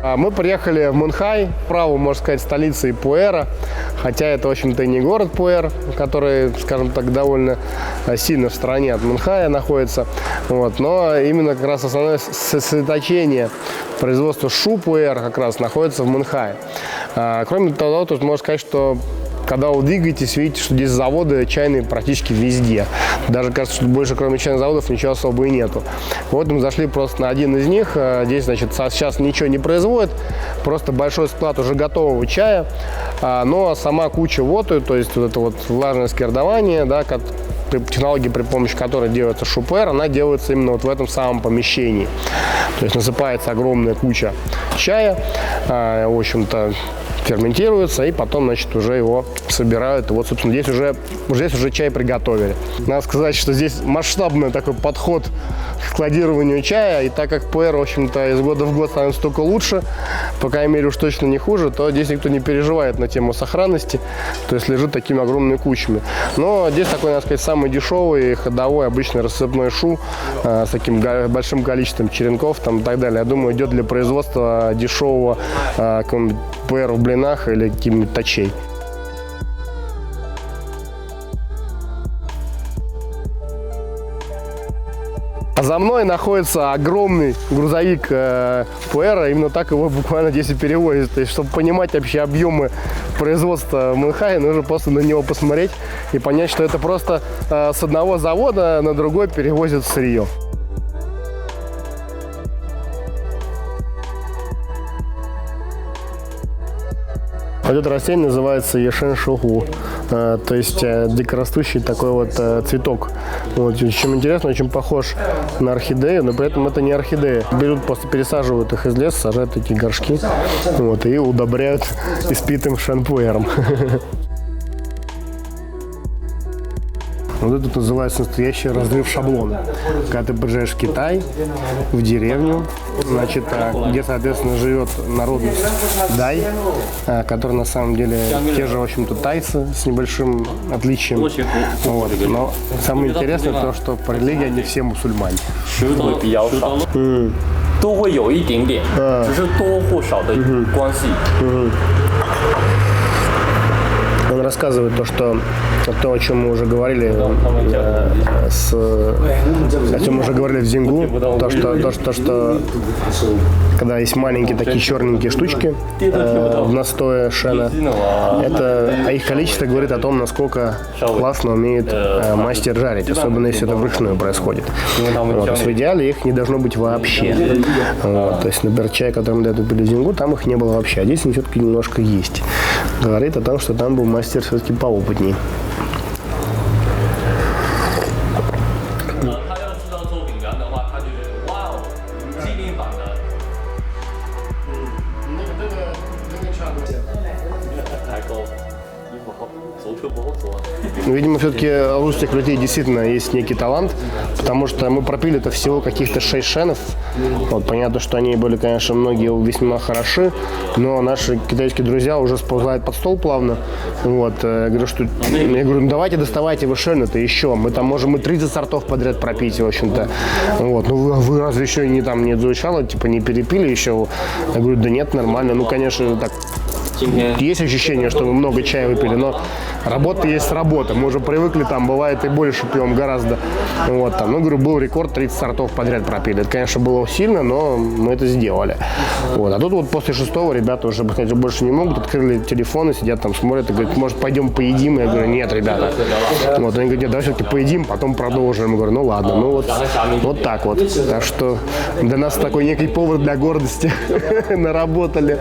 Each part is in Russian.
Мы приехали в Мунхай, праву, можно сказать, столицы Пуэра, хотя это, в общем-то, и не город Пуэр, который, скажем так, довольно сильно в стороне от Мунхая находится, вот, но именно как раз основное сосредоточение производства шу Пуэр как раз находится в Мунхае. Кроме того, тут можно сказать, что когда вы двигаетесь, видите, что здесь заводы чайные практически везде. Даже кажется, что больше, кроме чайных заводов, ничего особо и нету. Вот мы зашли просто на один из них. Здесь, значит, сейчас ничего не производят, просто большой склад уже готового чая. Но сама куча воты, то есть вот это вот влажное скирдование, да, технология, при помощи которой делается шу Пуэр, она делается именно вот в этом самом помещении. То есть насыпается огромная куча чая, в общем-то, ферментируется, и потом, значит, уже его собирают. И вот, собственно, здесь уже чай приготовили. Надо сказать, что здесь масштабный такой подход к складированию чая, и так как Пуэр, в общем-то, из года в год становится только лучше, по крайней мере, уж точно не хуже, то здесь никто не переживает на тему сохранности, то есть лежит такими огромными кучами. Но здесь такой, надо сказать, самый дешевый, ходовой, обычный рассыпной шу с таким большим количеством черенков там, и так далее. Я думаю, идет для производства дешевого Пуэр в блинах или каких-нибудь точей. А за мной находится огромный грузовик Пуэра, именно так его буквально здесь и перевозят. То есть, чтобы понимать вообще объемы производства в Мунхае, нужно просто на него посмотреть и понять, что это просто с одного завода на другой перевозят сырье. Вот это растение называется Ешен Шоху, то есть дикорастущий такой вот цветок. Вот. Чем интересно, очень похож на орхидею, но при этом это не орхидея. Берут, просто пересаживают их из леса, сажают такие горшки, вот, и удобряют испитым шенпуэром. Вот это называется настоящий разрыв шаблона. Когда ты приезжаешь в Китай, в деревню, значит, где, соответственно, живет народность дай, которые на самом деле те же, в общем-то, тайцы с небольшим отличием. Вот. Но самое интересное то, что по религии они все мусульмане. Он рассказывает то, о чем мы уже говорили, о чем мы уже говорили в Зингу, то, что когда есть маленькие такие черненькие штучки в настое шена, а их количество говорит о том, насколько классно умеет мастер жарить, особенно если это вручную происходит. Вот. То есть в идеале их не должно быть вообще. Вот. То есть, например, чай, который мы до этого пили в Зингу, там их не было вообще, а здесь они все-таки немножко есть. Говорит о том, что там был мастер все-таки поопытней. Видимо, все-таки у русских людей действительно есть некий талант, потому что мы пропили это всего каких-то 6 шенов. Вот, понятно, что они были, конечно, многие весьма хороши, но наши китайские друзья уже сползают под стол плавно. Вот, я говорю, ну давайте доставайте вы шены-то еще. Мы там можем и 30 сортов подряд пропить, в общем-то. Вот, ну вы разве еще не изучали, типа не перепили еще? Я говорю, да нет, нормально. Ну, конечно, так. Есть ощущение, что мы много чая выпили, но работа есть работа. Мы уже привыкли, там бывает и больше пьем гораздо. Вот, там, ну, говорю, был рекорд, 30 сортов подряд пропили. Это, конечно, было сильно, но мы это сделали. Вот. А тут вот после 6-го ребята уже, кстати, больше не могут, открыли телефоны, сидят там, смотрят и говорят, может, пойдем поедим? Я говорю, нет, ребята. Вот, они говорят, нет, давай все-таки поедим, потом продолжим. Я говорю, ну ладно, ну вот так вот. Так что для нас такой некий повод для гордости наработали.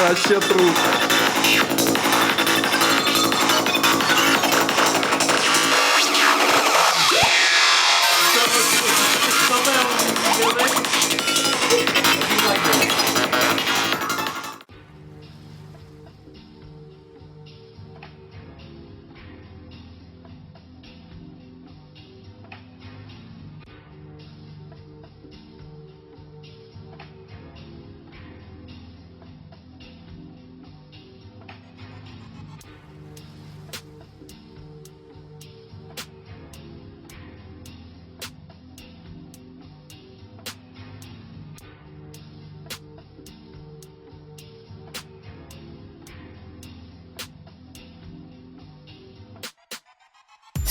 Вообще труд.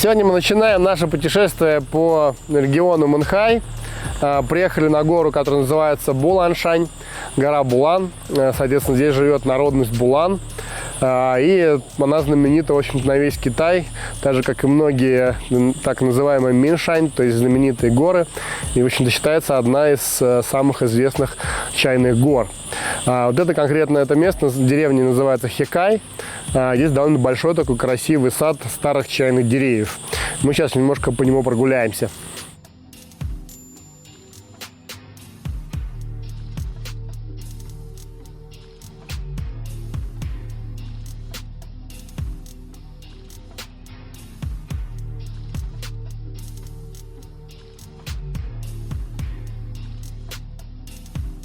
Сегодня мы начинаем наше путешествие по региону Мэнхай. Приехали на гору, которая называется Буланшань, гора Булан. Соответственно, здесь живет народность Булан. И она знаменита, в общем-то, на весь Китай, так же, как и многие так называемые Миншань, то есть знаменитые горы. И, в общем-то, считается одна из самых известных чайных гор. Вот это конкретно это место, деревня называется Хэкай. Здесь довольно большой такой красивый сад старых чайных деревьев. Мы сейчас немножко по нему прогуляемся.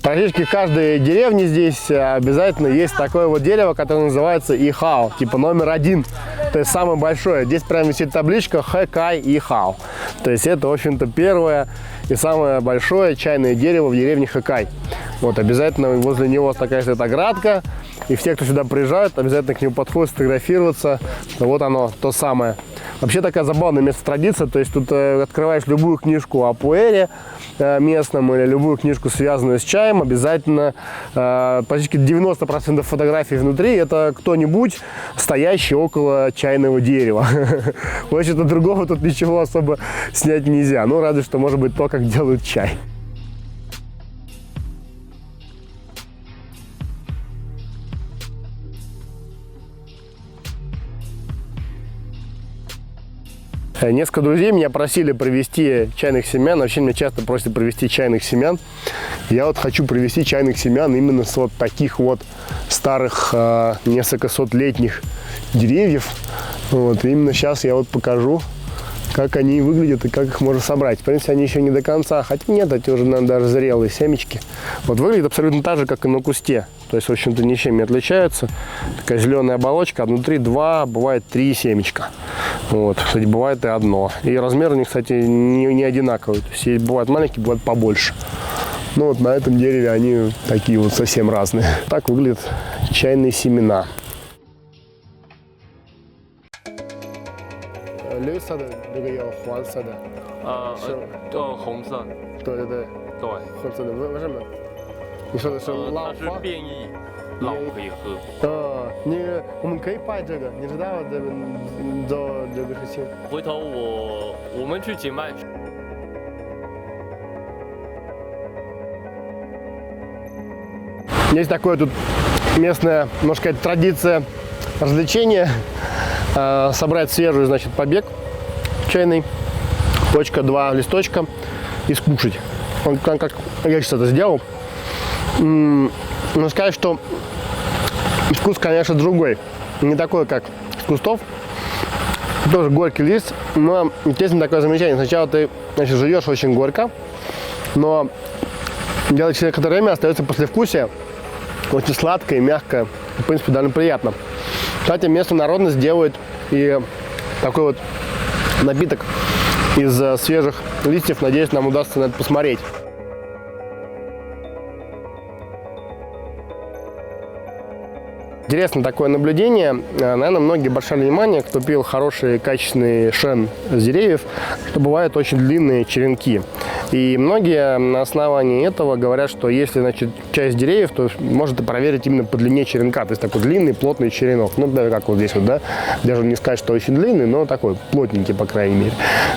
Практически в каждой деревне здесь обязательно есть такое вот дерево, которое называется Ихао, типа номер 1, то есть самое большое. Здесь прям висит табличка Хэкай Ихао, то есть это, в общем-то, первое и самое большое чайное дерево в деревне Хэкай. Вот, обязательно возле него такая стоит оградка, и все, кто сюда приезжают, обязательно к нему подходят сфотографироваться, что вот оно, то самое. Вообще такая забавная место традиция, то есть тут открываешь любую книжку о пуэре местном или любую книжку, связанную с чаем, обязательно почти 90% фотографий внутри это кто-нибудь, стоящий около чайного дерева. В общем-то, другого тут ничего особо снять нельзя, ну разве что может быть то, как делают чай. Несколько друзей меня просили привезти чайных семян. Вообще меня часто просят привезти чайных семян. Я вот хочу привезти чайных семян именно с вот таких вот старых, несколько сотлетних деревьев. Вот, и именно сейчас я вот покажу, как они выглядят и как их можно собрать. В принципе, они еще не до конца, хотя нет, эти уже, наверное, даже зрелые семечки. Вот выглядит абсолютно так же, как и на кусте. То есть, в общем-то, ничем не отличаются. Такая зеленая оболочка, а внутри 2, бывает 3 семечка. Вот, кстати, бывает и одно. И размер у них, кстати, не одинаковый. То есть, бывают маленькие, бывают побольше. Ну вот на этом дереве они такие вот совсем разные. Так выглядят чайные семена.红色的，为什么？你说的是老它是变异，老可以喝。我们可以拜这个，你知道做这个事情。回头我们去景迈。Есть такое тут местная, можно сказать, традиция развлечения. Собрать свежий, значит, побег чайный, точка, 2 листочка и скушать. Как я сейчас это сделал. Но сказать, что вкус, конечно, другой. Не такой, как с кустов. Тоже горький лист, но, естественно, такое замечание. Сначала ты, значит, жуешь очень горько, но делать через некоторое время остается послевкусие очень сладкое и мягкое. В принципе, довольно приятно. Кстати, местная народность делает и такой вот напиток из свежих листьев. Надеюсь, нам удастся на это посмотреть. Интересно такое наблюдение. Наверное, многие обращали внимание, кто пил хороший качественный шен с деревьев, что бывают очень длинные черенки. И многие на основании этого говорят, что если, значит, чай с деревьев, то можно проверить именно по длине черенка. То есть такой длинный, плотный черенок. Ну, например, как вот здесь вот, да. Даже не сказать, что очень длинный, но такой плотненький, по крайней мере.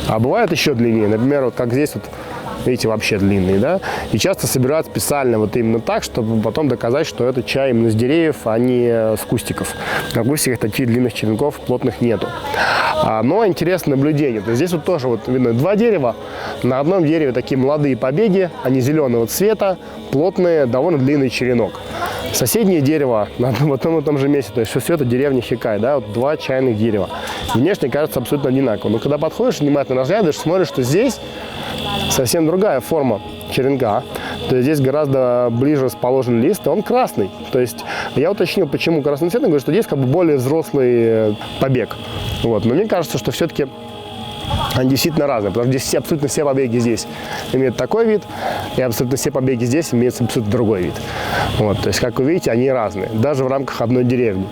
А бывает еще длиннее. Например, вот как здесь вот. Видите, вообще длинные, да? И часто собирают специально вот именно так, чтобы потом доказать, что это чай именно с деревьев, а не с кустиков. На кустиках таких длинных черенков плотных нету. Но интересное наблюдение. То есть здесь вот тоже вот видно 2 дерева. На одном дереве такие молодые побеги, они зеленого цвета, плотные, довольно длинный черенок. Соседнее дерево на одном и том же месте, то есть все это деревня Хэкай, да, вот 2 чайных дерева. Внешне кажется абсолютно одинаково. Но когда подходишь, внимательно разглядываешь, смотришь, что здесь совсем другая форма черенка. То есть здесь гораздо ближе расположен лист, и он красный. То есть я уточнил, почему красный цвет, говорю, что здесь как бы более взрослый побег. Вот. Но мне кажется, что все-таки они действительно разные, потому что здесь абсолютно все побеги здесь имеют такой вид, и абсолютно все побеги здесь имеют абсолютно другой вид. Вот, то есть, как вы видите, они разные, даже в рамках одной деревни.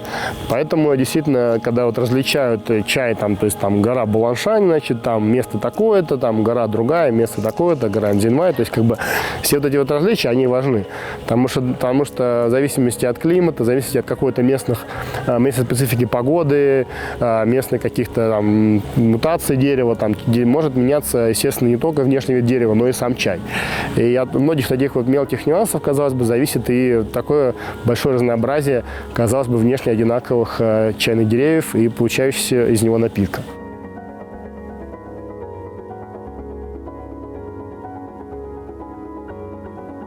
Поэтому действительно, когда вот различают чай, там, то есть там гора Буланшань, значит, там место такое-то, там гора другая, место такое-то, гора Анзинмай, то есть как бы все вот эти вот различия, они важны, потому что в зависимости от климата, в зависимости от какой-то местной специфики погоды, местной каких-то там мутаций дерева, там может меняться, естественно, не только внешний вид дерева, но и сам чай. И от многих таких вот мелких нюансов, казалось бы, зависит и такое большое разнообразие, казалось бы, внешне одинаковых чайных деревьев и получающихся из него напитка.